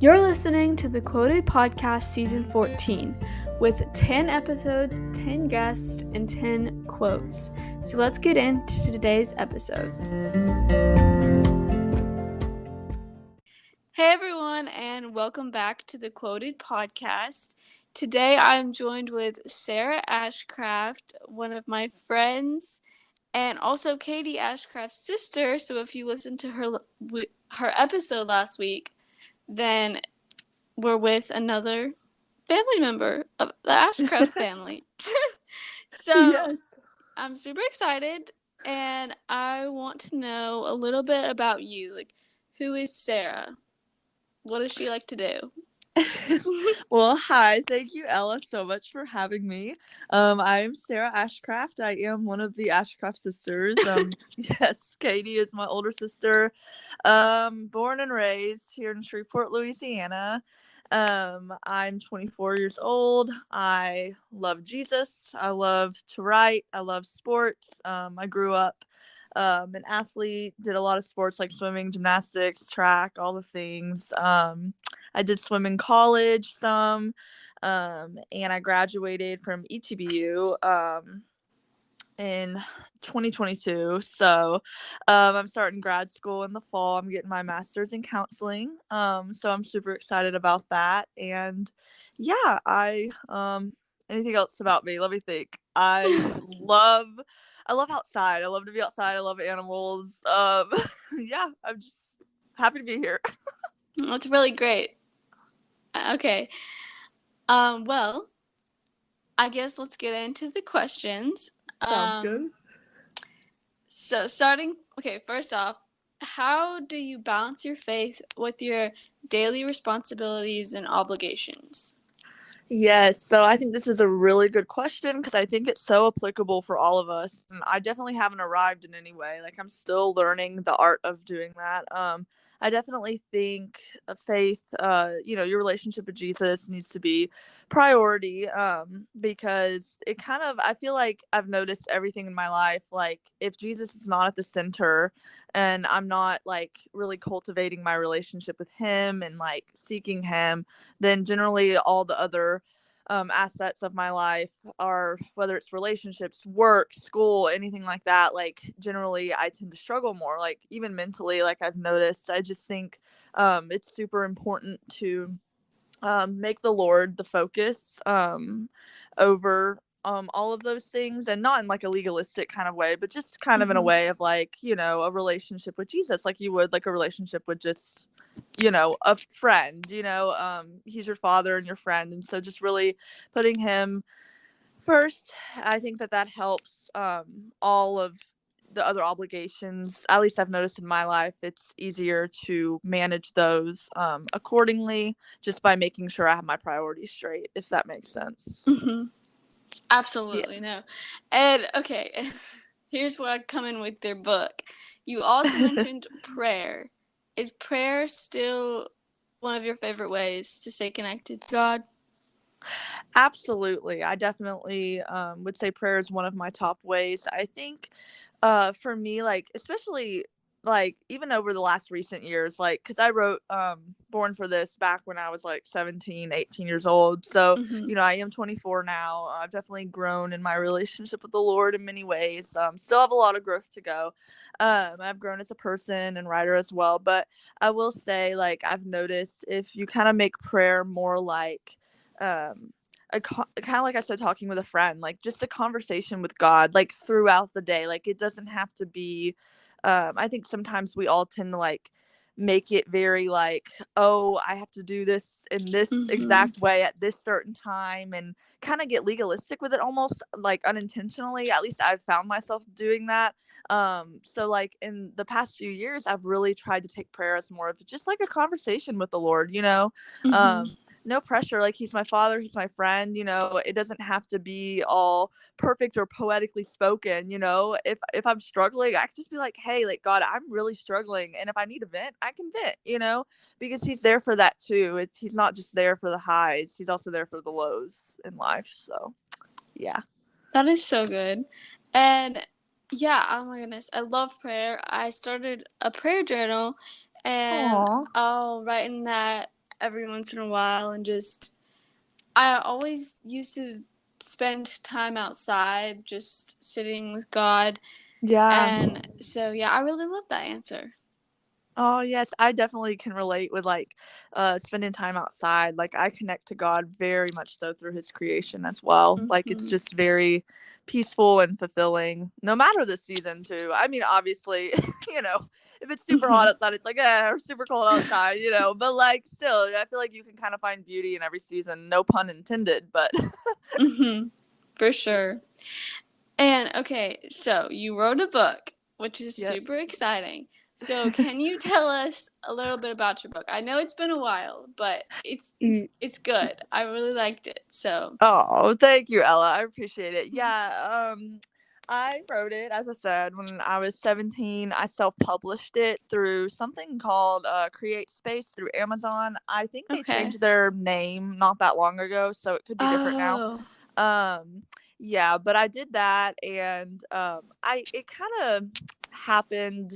You're listening to the Quoted Podcast Season 14 with 10 episodes, 10 guests, and 10 quotes. So let's get into today's episode. Hey everyone, and welcome back to the Quoted Podcast. Today I'm joined with Sarah Ashcraft, one of my friends, and also Katie Ashcraft's sister. So if you listened to her episode last week, then we're with another family member of the Ashcraft family. So Yes. I'm super excited, and I want to know a little bit about you. Like, who is Sarah? What does she like to do? Well, hi. Thank you, Ella, so much for having me. I am Sarah Ashcraft. I am one of the Ashcraft sisters. Yes, Katie is my older sister. Born and raised here in Shreveport, Louisiana. I'm 24 years old. I love Jesus. I love to write. I love sports. I grew up an athlete, did a lot of sports like swimming, gymnastics, track, all the things. I did swim in college some, and I graduated from ETBU in 2022. So I'm starting grad school in the fall. I'm getting my master's in counseling. So I'm super excited about that. And yeah, anything else about me? Let me think. I love outside. I love to be outside. I love animals. Yeah, I'm just happy to be here. That's really great. Okay. Well, I guess let's get into the questions. Sounds good. So first off, how do you balance your faith with your daily responsibilities and obligations? Yes, so I think this is a really good question because I think it's so applicable for all of us. And I definitely haven't arrived in any way. Like I'm still learning the art of doing that. I definitely think faith, your relationship with Jesus needs to be priority. Because I feel like I've noticed everything in my life. Like if Jesus is not at the center, and I'm not like really cultivating my relationship with Him and like seeking Him, then generally all the other assets of my life are, whether it's relationships, work, school, anything like that, like generally I tend to struggle more, like even mentally. Like I've noticed, I just think it's super important to make the Lord the focus over all of those things, and not in like a legalistic kind of way, but just kind of in a way of like, a relationship with Jesus, like you would like a relationship with just a friend. He's your father and your friend, and so just really putting Him first. I think that helps all of the other obligations. At least I've noticed in my life, it's easier to manage those accordingly, just by making sure I have my priorities straight, if that makes sense. Absolutely. No. And okay, here's where I come in with their book. You also mentioned prayer. Is prayer still one of your favorite ways to stay connected to God? Absolutely. I definitely would say prayer is one of my top ways. I think for me, like, especially like even over the last recent years, like, because I wrote Born for This back when I was like 17, 18 years old. So, I am 24 now. I've definitely grown in my relationship with the Lord in many ways. Still have a lot of growth to go. I've grown as a person and writer as well. But I will say, like, I've noticed if you kind of make prayer more like, kind of like I said, talking with a friend, like just a conversation with God, like throughout the day. Like it doesn't have to be. I think sometimes we all tend to like make it very like, oh, I have to do this in this exact way at this certain time, and kind of get legalistic with it, almost like unintentionally. At least I've found myself doing that. So like in the past few years, I've really tried to take prayer as more of just like a conversation with the Lord. No pressure. Like he's my father, he's my friend. It doesn't have to be all perfect or poetically spoken. If I'm struggling, I can just be like, hey, like, God, I'm really struggling, and if I need to vent, I can vent. Because He's there for that too. He's not just there for the highs, He's also there for the lows in life. So yeah, that is so good. And yeah, oh my goodness, I love prayer. I started a prayer journal, and Aww. I'll write in that every once in a while, and just I always used to spend time outside just sitting with God. Yeah. And so, yeah, I really love that answer. Oh, yes, I definitely can relate with, like, spending time outside. Like, I connect to God very much so through his creation as well. Like, it's Mm-hmm. just very peaceful and fulfilling, no matter the season, too. I mean, obviously, you know, if it's super hot Mm-hmm. outside, it's like, or super cold outside, but, like, still, I feel like you can kind of find beauty in every season. No pun intended, but Mm-hmm. For sure. And okay, so you wrote a book, which is yes. super exciting. So can you tell us a little bit about your book? I know it's been a while, but it's good. I really liked it. So Oh, thank you, Ella. I appreciate it. Yeah, I wrote it, as I said, when I was 17. I self-published it through something called Create Space through Amazon. I think they okay. changed their name not that long ago, so it could be different now. Oh. Um, yeah, but I did that, and I it kind of happened,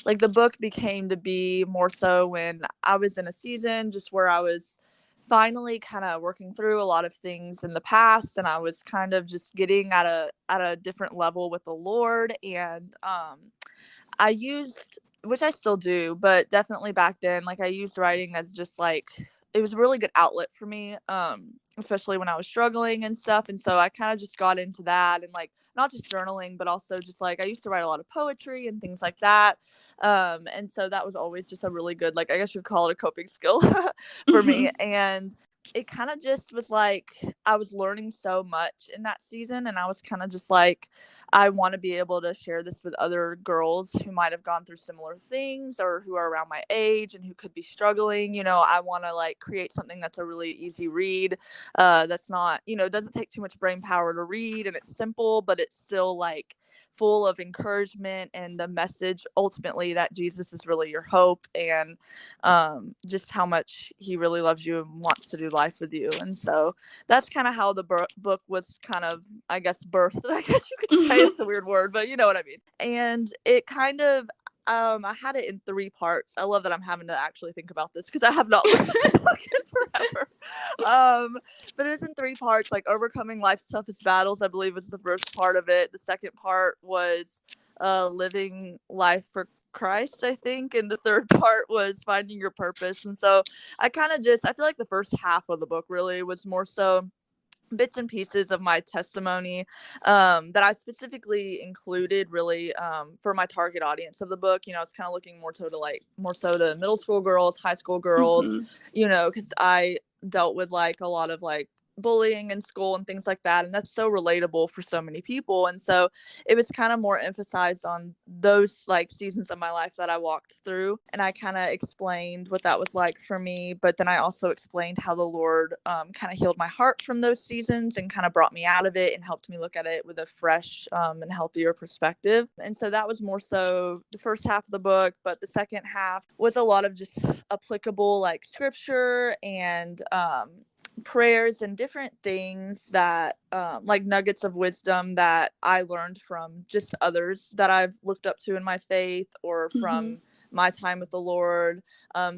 like, the book became to be more so when I was in a season just where I was finally kind of working through a lot of things in the past, and I was kind of just getting at a different level with the Lord. And I used, which I still do, but definitely back then, like, I used writing as just like, it was a really good outlet for me, especially when I was struggling and stuff. And so I kind of just got into that, and like not just journaling, but also just like I used to write a lot of poetry and things like that. And so that was always just a really good, like, I guess you'd call it a coping skill for me. Mm-hmm. And it kind of just was like I was learning so much in that season, and I was kind of just like, I want to be able to share this with other girls who might have gone through similar things or who are around my age and who could be struggling. I want to like create something that's a really easy read, that's not, doesn't take too much brain power to read, and it's simple, but it's still like full of encouragement and the message ultimately that Jesus is really your hope, and just how much he really loves you and wants to do life with you. And so that's kind of how the book was kind of, I guess, birthed. I guess you could say, it's a weird word, but you know what I mean. And it kind of, I had it in 3 parts. I love that I'm having to actually think about this because I have not looked at the book in forever. But it's in 3 parts, like overcoming life's toughest battles, I believe, was the first part of it. The second part was living life for Christ, I think, and the third part was finding your purpose. And so I feel like the first half of the book really was more so bits and pieces of my testimony, that I specifically included really, for my target audience of the book. It's kind of looking more so to middle school girls, high school girls, Mm-hmm. because I dealt with like a lot of like bullying in school and things like that, and that's so relatable for so many people. And so it was kind of more emphasized on those like seasons of my life that I walked through, and I kind of explained what that was like for me. But then I also explained how the Lord kind of healed my heart from those seasons and kind of brought me out of it and helped me look at it with a fresh and healthier perspective. And so that was more so the first half of the book, but the second half was a lot of just applicable like scripture and prayers and different things that, like nuggets of wisdom that I learned from just others that I've looked up to in my faith, or Mm-hmm. from my time with the Lord,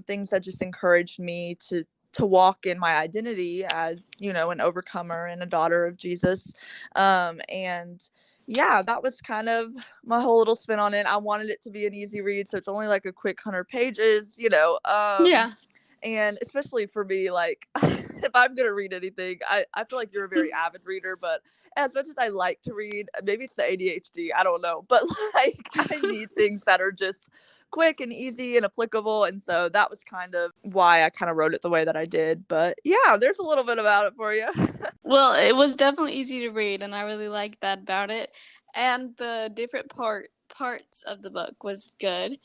things that just encouraged me to walk in my identity as, an overcomer and a daughter of Jesus. And yeah, that was kind of my whole little spin on it. I wanted it to be an easy read, so it's only like a quick 100 pages. Yeah. And especially for me, like, if I'm gonna read anything, I feel like you're a very avid reader, but as much as I like to read, maybe it's the ADHD, I don't know, but like, I need things that are just quick and easy and applicable. And so that was kind of why I kind of wrote it the way that I did. But yeah, there's a little bit about it for you. Well, it was definitely easy to read, and I really liked that about it. And the different parts of the book was good.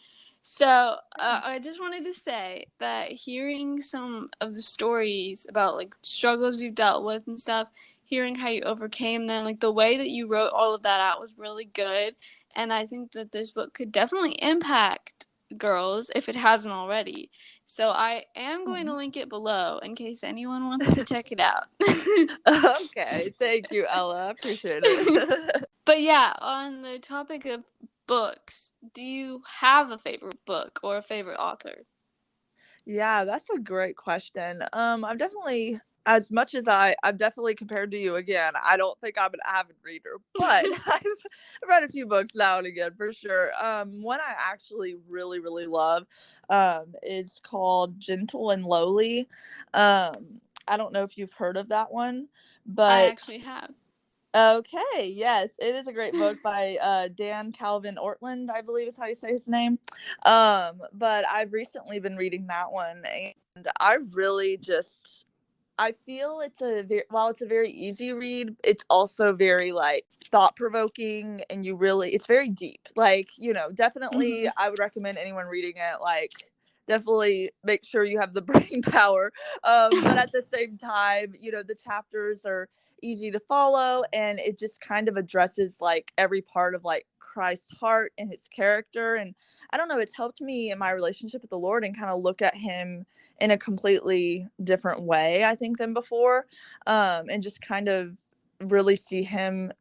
So I just wanted to say that hearing some of the stories about like struggles you've dealt with and stuff, hearing how you overcame them, like the way that you wrote all of that out was really good. And I think that this book could definitely impact girls if it hasn't already. So I am going to link it below in case anyone wants to check it out. Okay, thank you, Ella. I appreciate it. But yeah, on the topic of books, do you have a favorite book or a favorite author? Yeah, that's a great question. I'm definitely, as much as I'm definitely compared to you again, I don't think I'm an avid reader, but I've read a few books now and again for sure. One I actually really, really love, is called Gentle and Lowly. I don't know if you've heard of that one, I but actually have. okay, yes, it is a great book by Dan Calvin Ortland, I believe is how you say his name. But I've recently been reading that one, and I really just I feel it's while it's a very easy read, it's also very like thought provoking, and it's very deep. Like, definitely Hmm. I would recommend anyone reading it, like, definitely make sure you have the brain power. But at the same time, the chapters are easy to follow, and it just kind of addresses like every part of like Christ's heart and his character. And I don't know, it's helped me in my relationship with the Lord and kind of look at him in a completely different way, I think, than before. And just kind of really see him,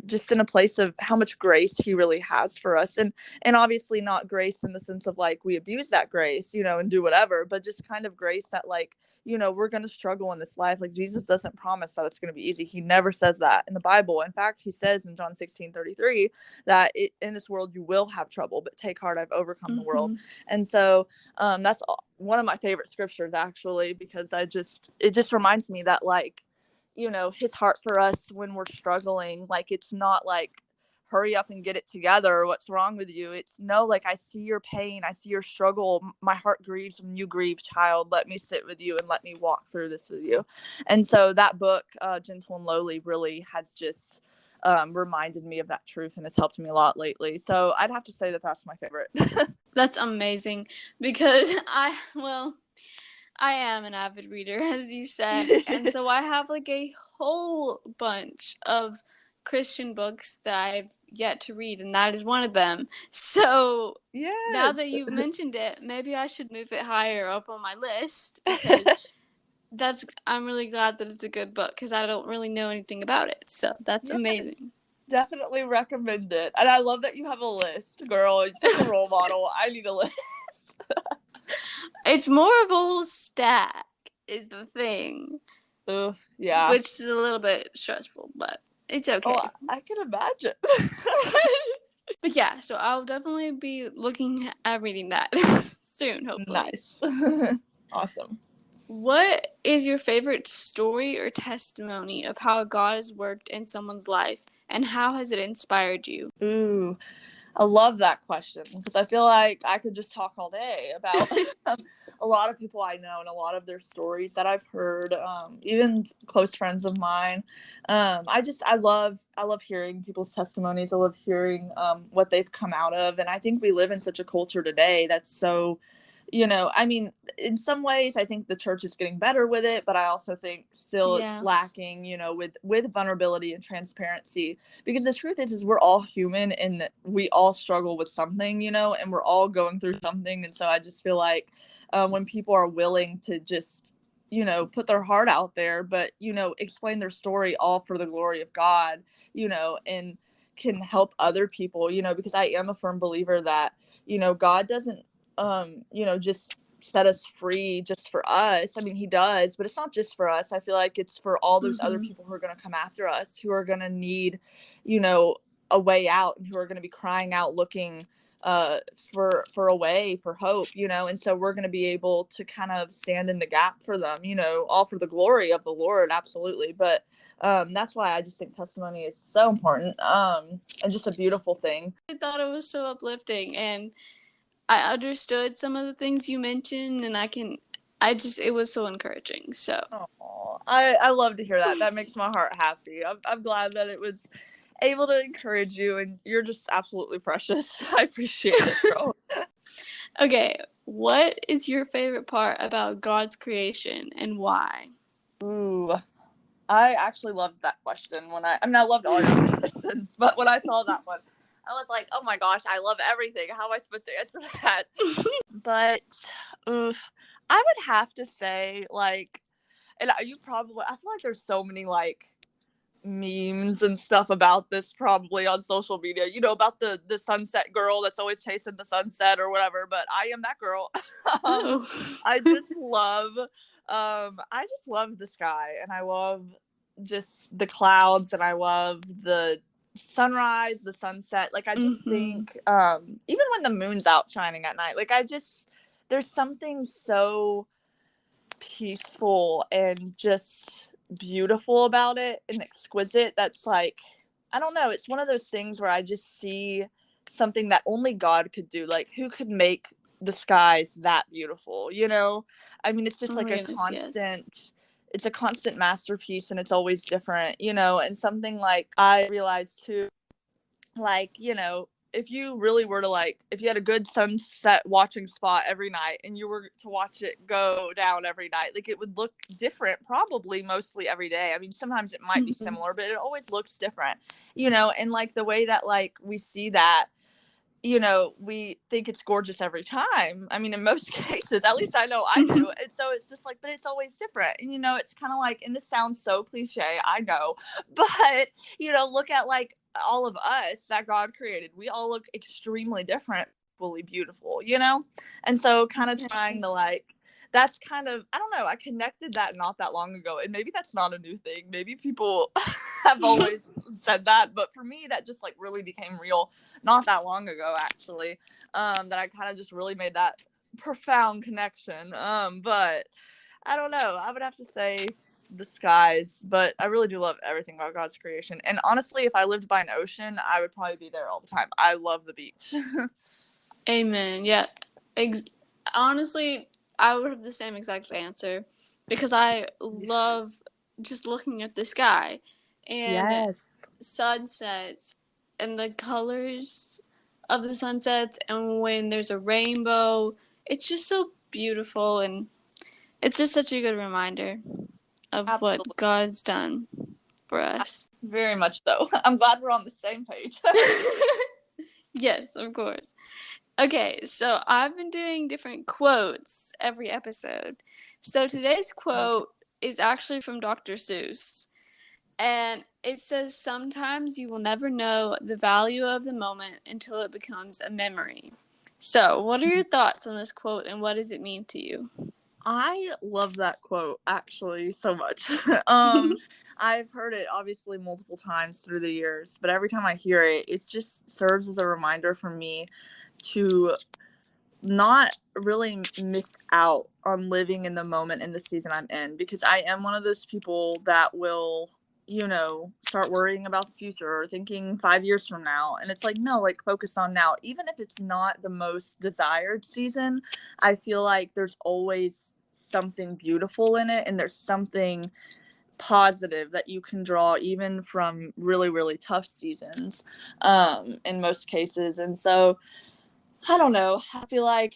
just in a place of how much grace he really has for us. And obviously not grace in the sense of like we abuse that grace, and do whatever, but just kind of grace that, like, we're going to struggle in this life. Like, Jesus doesn't promise that it's going to be easy. He never says that in the Bible. In fact, he says in John 16:33 that in this world you will have trouble, but take heart, I've overcome the world. Hmm. And so that's one of my favorite scriptures, actually, because it just reminds me that, like, his heart for us when we're struggling, like, it's not like hurry up and get it together, what's wrong with you. It's no, like, I see your pain, I see your struggle, my heart grieves when you grieve, child, let me sit with you and let me walk through this with you. And so that book, Gentle and Lowly, really has just reminded me of that truth, and it's helped me a lot lately. So I'd have to say that that's my favorite. That's amazing because I am an avid reader, as you said. And so I have like a whole bunch of Christian books that I've yet to read, and that is one of them. So now that Yes. you've mentioned it, maybe I should move it higher up on my list because I'm really glad that it's a good book because I don't really know anything about it. So that's Yes, amazing. definitely recommend it. And I love that you have a list, girl. It's such a role model. I need a list. It's more of a whole stack, is the thing, Ugh, yeah. which is a little bit stressful, but it's Oh, okay. I can imagine. But yeah, so I'll definitely be looking at reading that soon, hopefully. Nice. Awesome. What is your favorite story or testimony of how God has worked in someone's life, and how has it inspired you? Ooh, I love that question because I feel like I could just talk all day about a lot of people I know and a lot of their stories that I've heard, even close friends of mine. I love hearing people's testimonies. I love hearing what they've come out of, and I think we live in such a culture today that's so, I mean, in some ways I think the church is getting better with it, but I also think still it's Yeah. lacking, with vulnerability and transparency, because the truth is we're all human and we all struggle with something, and we're all going through something. And so I just feel like when people are willing to just, put their heart out there, but, explain their story all for the glory of God, and can help other people, because I am a firm believer that, God doesn't, just set us free just for us. I mean, he does, but it's not just for us. I feel like it's for all those other Mm-hmm. people who are going to come after us, who are going to need, you know, a way out, and who are going to be crying out, looking for a way, for hope, and so we're going to be able to kind of stand in the gap for them, all for the glory of the Lord, absolutely. But that's why I just think testimony is so important, and just a beautiful thing. I thought it was so uplifting, and I understood some of the things you mentioned, and it was so encouraging. So, Oh, I love to hear that. That makes my heart happy. I'm glad that it was able to encourage you, and you're just absolutely precious. I appreciate it, girl. okay, what is your favorite part about God's creation and why? Ooh, I actually loved that question I mean, I loved all your questions, but when I saw that one, I was like, oh my gosh, I love everything. How am I supposed to answer that? But, oof, I would have to say, like, and you probably, I feel like there's so many, like, memes and stuff about this probably on social media, about the sunset girl that's always chasing the sunset or whatever, but I am that girl. um Oh. I just love the sky, and I love just the clouds, and I love the sunrise, the sunset. Like, I just Mm-hmm. think even when the moon's out shining at night, like, there's something so peaceful and just beautiful about it, and exquisite, that's like, I don't know, it's one of those things where I just see something that only God could do. Like, who could make the skies that beautiful, I mean, it's just Oh like my goodness, yes. it's a constant masterpiece, and it's always different, and something like I realized too, like, if you really were to, like, if you had a good sunset watching spot every night and you were to watch it go down every night, like, it would look different probably mostly every day. I mean, sometimes it might be Mm-hmm. similar, but it always looks different, and like the way that, like, we see that, we think it's gorgeous every time. I mean, in most cases, at least I know I do. And so it's just like, but it's always different. And, it's kind of like, and this sounds so cliche, I know, but, look at, like, all of us that God created. We all look extremely different, fully beautiful, And so kind of trying to, Yes. like, that's kind of, I don't know, I connected that not that long ago. And maybe that's not a new thing. Maybe people have always said that. But for me, that just, like, really became real not that long ago, actually, that I kind of just really made that profound connection. But I don't know, I would have to say the skies, but I really do love everything about God's creation. And honestly, if I lived by an ocean, I would probably be there all the time. I love the beach. Amen. Yeah. Ex- Honestly, I would have the same exact answer because I love just looking at the sky and Yes. sunsets and the colors of the sunsets, and when there's a rainbow. It's just so beautiful, and it's just such a good reminder of what Absolutely. God's done for us. Very much so. I'm glad we're on the same page. Yes, of course. Okay, so I've been doing different quotes every episode. So today's Okay. quote is actually from Dr. Seuss. And it says, "Sometimes you will never know the value of the moment until it becomes a memory." So, what are your thoughts on this quote, and what does it mean to you? I love that quote actually so much. I've heard it obviously multiple times through the years, but every time I hear it, it just serves as a reminder for me to not really miss out on living in the moment in the season I'm in, because I am one of those people that will, start worrying about the future or thinking 5 years from now. And it's like, no, like, focus on now. Even if it's not the most desired season, I feel like there's always something beautiful in it, and there's something positive that you can draw even from really, really tough seasons, in most cases. And so I don't know. I feel like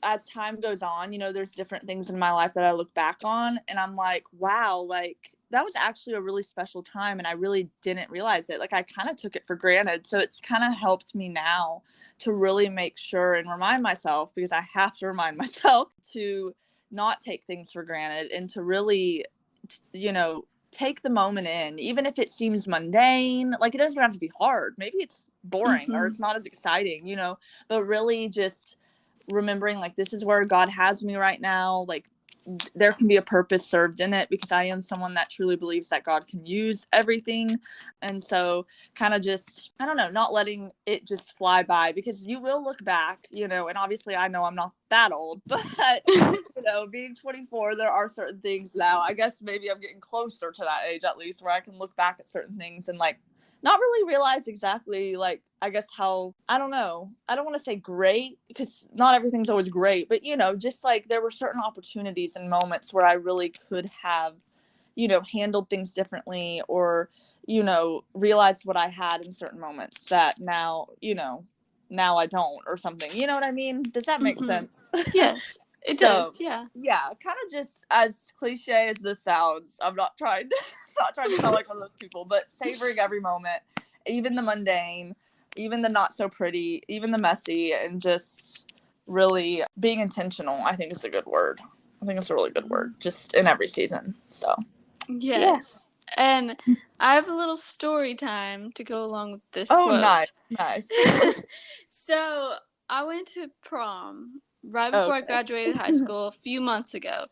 as time goes on, there's different things in my life that I look back on and I'm like, wow, like, that was actually a really special time and I really didn't realize it. Like, I kind of took it for granted. So it's kind of helped me now to really make sure and remind myself, because I have to remind myself to not take things for granted and to really, take the moment in, even if it seems mundane. Like, it doesn't have to be hard. Maybe it's boring or Mm-hmm. it's not as exciting, but really just remembering, like, this is where God has me right now. Like, there can be a purpose served in it, because I am someone that truly believes that God can use everything. And so kind of just, I don't know, not letting it just fly by, because you will look back, and obviously I know I'm not that old, but being 24, there are certain things now, I guess maybe I'm getting closer to that age at least, where I can look back at certain things and, like, not really realize exactly, like, I guess how, I don't know, I don't want to say great, because not everything's always great, but, just like there were certain opportunities and moments where I really could have, handled things differently, or, realized what I had in certain moments that now I don't, or something. You know what I mean? Does that make Mm-hmm. sense? Yes, it So does. Yeah. yeah, kind of just, as cliche as this sounds, I'm not trying to not trying to sound like one of those people, but savoring every moment, even the mundane, even the not so pretty, even the messy, and just really being intentional, I think is a good word. I think it's a really good word, just in every season. So yeah. Yes. And I have a little story time to go along with this Oh, quote. nice. So I went to prom right before I Okay. graduated high school a few months ago.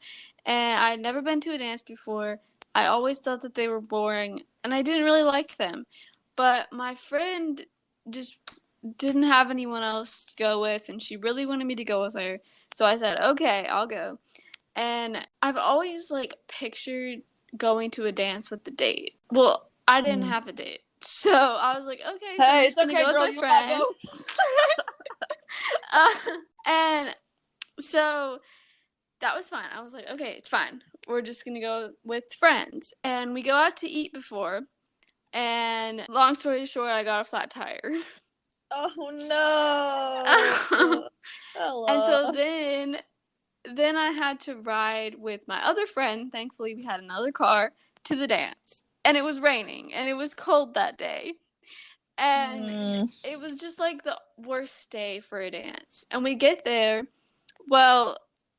And I'd never been to a dance before. I always thought that they were boring, and I didn't really like them. But my friend just didn't have anyone else to go with, and she really wanted me to go with her. So I said, okay, I'll go. And I've always like pictured going to a dance with the date. Well, I didn't have a date. So I was like, okay, so I'm Hey, just it's going to okay, go with girl. my You got friend. both. uh, and so that was fine. I was like, okay, it's fine. We're just going to go with friends. And we go out to eat before. And long story short, I got a flat tire. Oh no. And Hello. so then I had to ride with my other friend. Thankfully, we had another car to the dance. And it was raining and it was cold that day. And it was just like the worst day for a dance. And we get there. Well,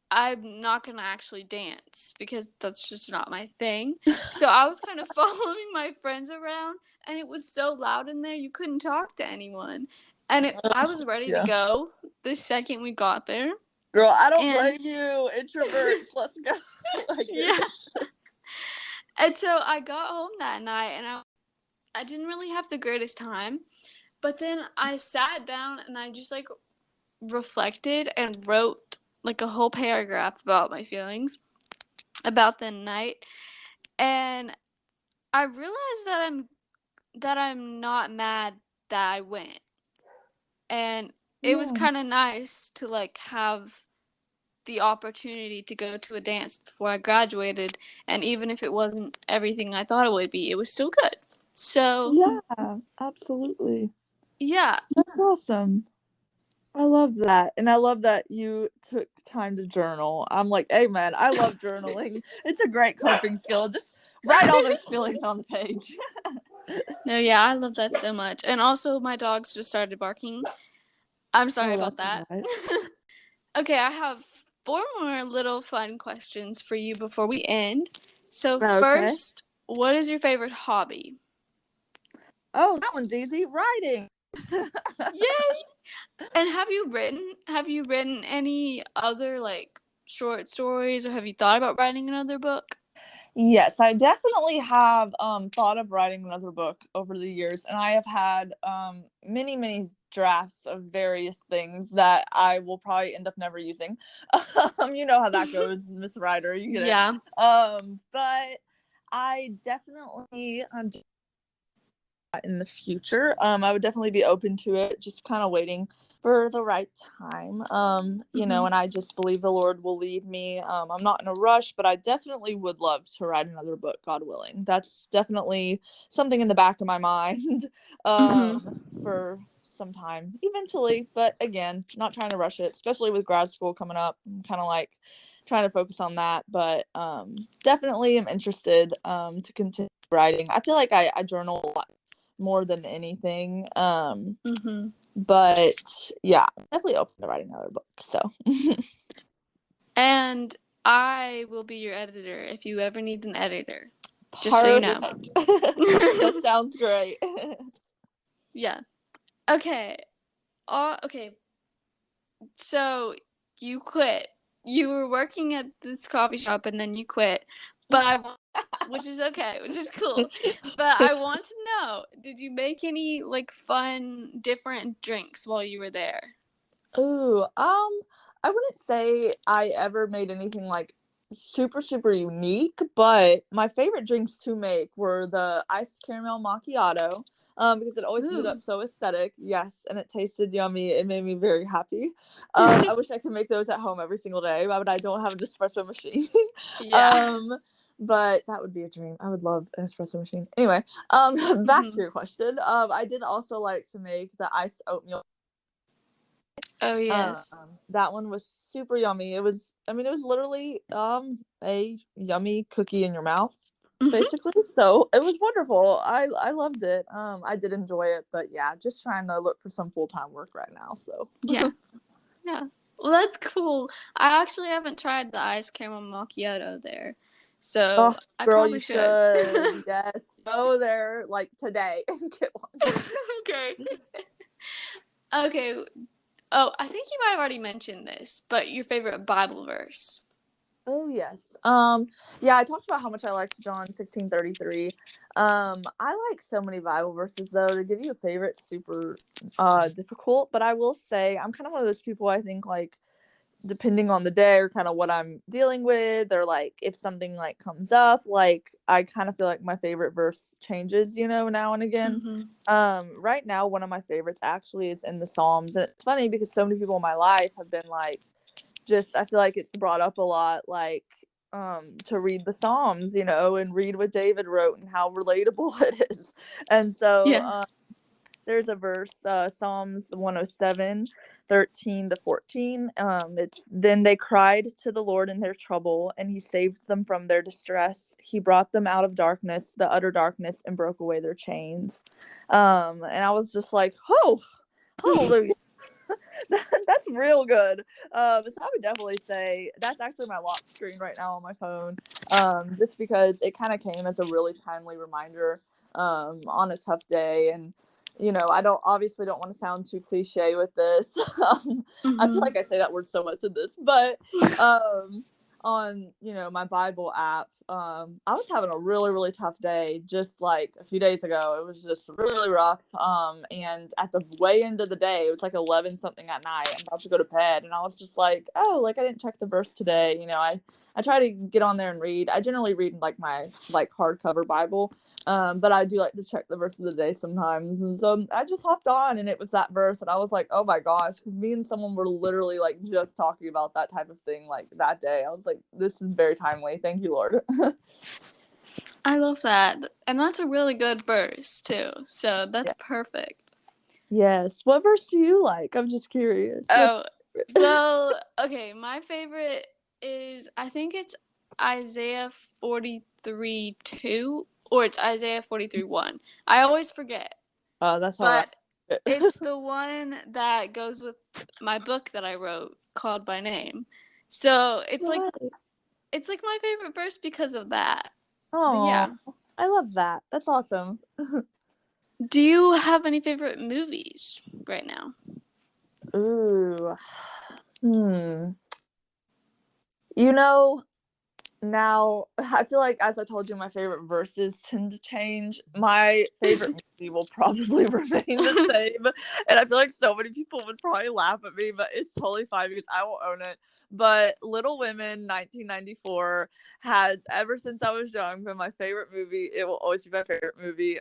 I'm not going to actually dance because that's just not my thing. So I was kind of following my friends around, and it was so loud in there, you couldn't talk to anyone. And I was ready to Yeah. go the second we got there. Girl, I don't And blame you. Introverts, let's go. I get yeah. it. And so I got home that night, and I didn't really have the greatest time. But then I sat down and I just like reflected and wrote like a whole paragraph about my feelings about the night. And I realized that I'm not mad that I went. And it was Yeah. kind of nice to like have the opportunity to go to a dance before I graduated, and even if it wasn't everything I thought it would be, it was still good. So, Yeah, absolutely. yeah. That's awesome. I love that. And I love that you took time to journal. I'm like, hey man, I love journaling. It's a great coping skill. Just write all those feelings on the page. No, yeah, I love that so much. And also my dogs just started barking. I'm sorry Oh, about that's that. nice. Okay, I have 4 more little fun questions for you before we end. So Okay. first, what is your favorite hobby? Oh, that one's easy. Writing. Yay! And have you written any other like short stories, or have you thought about writing another book? Yes, I definitely have thought of writing another book over the years, and I have had many drafts of various things that I will probably end up never using. You know how that goes, Miss Writer, you get it. Yeah. But I definitely in the future. I would definitely be open to it, just kind of waiting for the right time. And I just believe the Lord will lead me. I'm not in a rush, but I definitely would love to write another book, God willing. That's definitely something in the back of my mind for some time eventually. But again, not trying to rush it, especially with grad school coming up. I'm kind of like trying to focus on that, but definitely am interested to continue writing. I feel like I journal a lot more than anything. But yeah, I'm definitely open to writing another book. So And I will be your editor if you ever need an editor. Just so you know. perfect. That sounds great. Yeah. Okay. Okay. So you quit. You were working at this coffee shop and then you quit. But which is okay, which is cool. But I want to know, did you make any like fun different drinks while you were there? Ooh, I wouldn't say I ever made anything like super unique, but my favorite drinks to make were the iced caramel macchiato. Because it always ended up Ooh. so aesthetic, yes, and it tasted yummy. It made me very happy. I wish I could make those at home every single day, but I don't have an espresso machine. Yeah. But that would be a dream. I would love an espresso machine. Anyway, back to your question. I did also like to make the iced oatmeal. Oh yes. That one was super yummy. It was literally a yummy cookie in your mouth, basically. So it was wonderful. I loved it. I did enjoy it, but yeah, just trying to look for some full-time work right now. So Yeah. Yeah. Well, that's cool. I actually haven't tried the iced caramel macchiato there. So Oh, I girl, probably you should. should. Yes. Go there like today and get one. Okay. Okay. Oh, I think you might have already mentioned this, but your favorite Bible verse. Oh yes. Yeah, I talked about how much I liked John 16:33. I like so many Bible verses though. To give you a favorite, super difficult, but I will say I'm kind of one of those people. I think like depending on the day or kind of what I'm dealing with, or like if something like comes up, like I kind of feel like my favorite verse changes, now and again. Mm-hmm. Right now one of my favorites actually is in the Psalms, and it's funny because so many people in my life have been like, just I feel like it's brought up a lot, like to read the Psalms, and read what David wrote and how relatable it is. And so Yeah. there's a verse, Psalms 107, 13-14. It's, then they cried to the Lord in their trouble, and he saved them from their distress. He brought them out of darkness, the utter darkness, and broke away their chains. And I was just like, oh, hallelujah. That's real good. So I would definitely say that's actually my lock screen right now on my phone. Just because it kind of came as a really timely reminder on a tough day. And I don't want to sound too cliche with this. I feel Mm-hmm. like I say that word so much in this, but on my Bible app, I was having a really really tough day just like a few days ago. It was just really rough, and at the way end of the day, it was like 11 something at night. I'm about to go to bed, and I was just like, oh, like I didn't check the verse today. I try to get on there and read. I generally read like my like hardcover Bible, but I do like to check the verse of the day sometimes. And so I just hopped on, and it was that verse, and I was like, oh my gosh, because me and someone were literally like just talking about that type of thing like that day. I was like, this is very timely. Thank you, Lord. I love that. And that's a really good verse, too. So that's Yeah. perfect. Yes. What verse do you like? I'm just curious. Oh, well, okay. My favorite is, I think it's Isaiah 43:2, or it's Isaiah 43:1. I always forget. That's all right. But it's the one that goes with my book that I wrote called By Name. So it's like my favorite verse because of that. But Oh, yeah. I love that. That's awesome. Do you have any favorite movies right now? Ooh. Hmm. You know, Now, I feel like, as I told you, my favorite verses tend to change. My favorite movie will probably remain the same. And I feel like so many people would probably laugh at me, but it's totally fine because I will own it. But Little Women, 1994, has, ever since I was young, been my favorite movie. It will always be my favorite movie.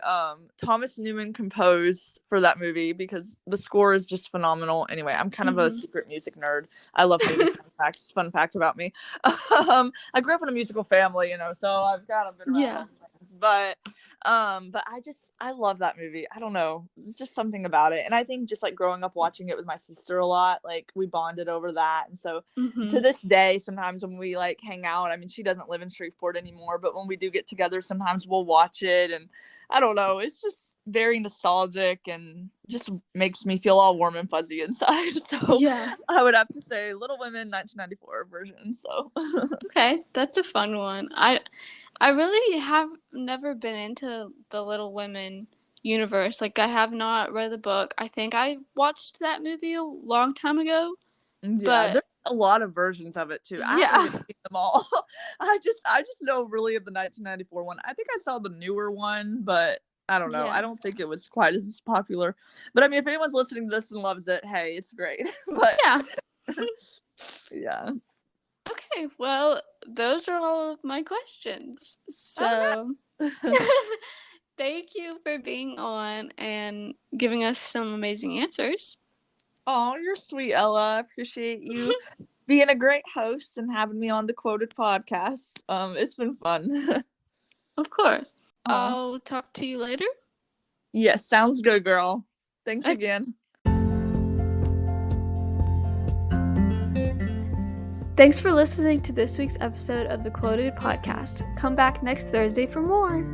Thomas Newman composed for that movie because the score is just phenomenal. Anyway, I'm kind of a Mm-hmm. secret music nerd. I love movies. Fun fact about me. I grew up in a musical family, so I've kind of been around Yeah. all the things. But I love that movie. I don't know. It's just something about it. And I think just like growing up watching it with my sister a lot, like we bonded over that. And so to Mm-hmm. this day, sometimes when we like hang out, I mean, she doesn't live in Shreveport anymore, but when we do get together, sometimes we'll watch it. And I don't know, it's just very nostalgic and just makes me feel all warm and fuzzy inside. So Yeah. I would have to say Little Women 1994 version. So Okay, that's a fun one. I really have never been into the Little Women universe. Like I have not read the book. I think I watched that movie a long time ago, yeah, but there's a lot of versions of it too. I haven't yeah. even seen them all. I just know really of the 1994 one. I think I saw the newer one, but I don't know. I Yeah. don't think it was quite as popular. But I mean, if anyone's listening to this and loves it, hey, it's great. But Yeah. yeah. Okay, well, those are all of my questions. Oh So, no. thank you for being on and giving us some amazing answers. Oh, you're sweet, Ella. I appreciate you being a great host and having me on the Quoted podcast. It's been fun. Of course. Oh, I'll talk to you later. yes, sounds good, girl. Thanks Okay. again. Thanks for listening to this week's episode of the Quoted Podcast. Come back next Thursday for more.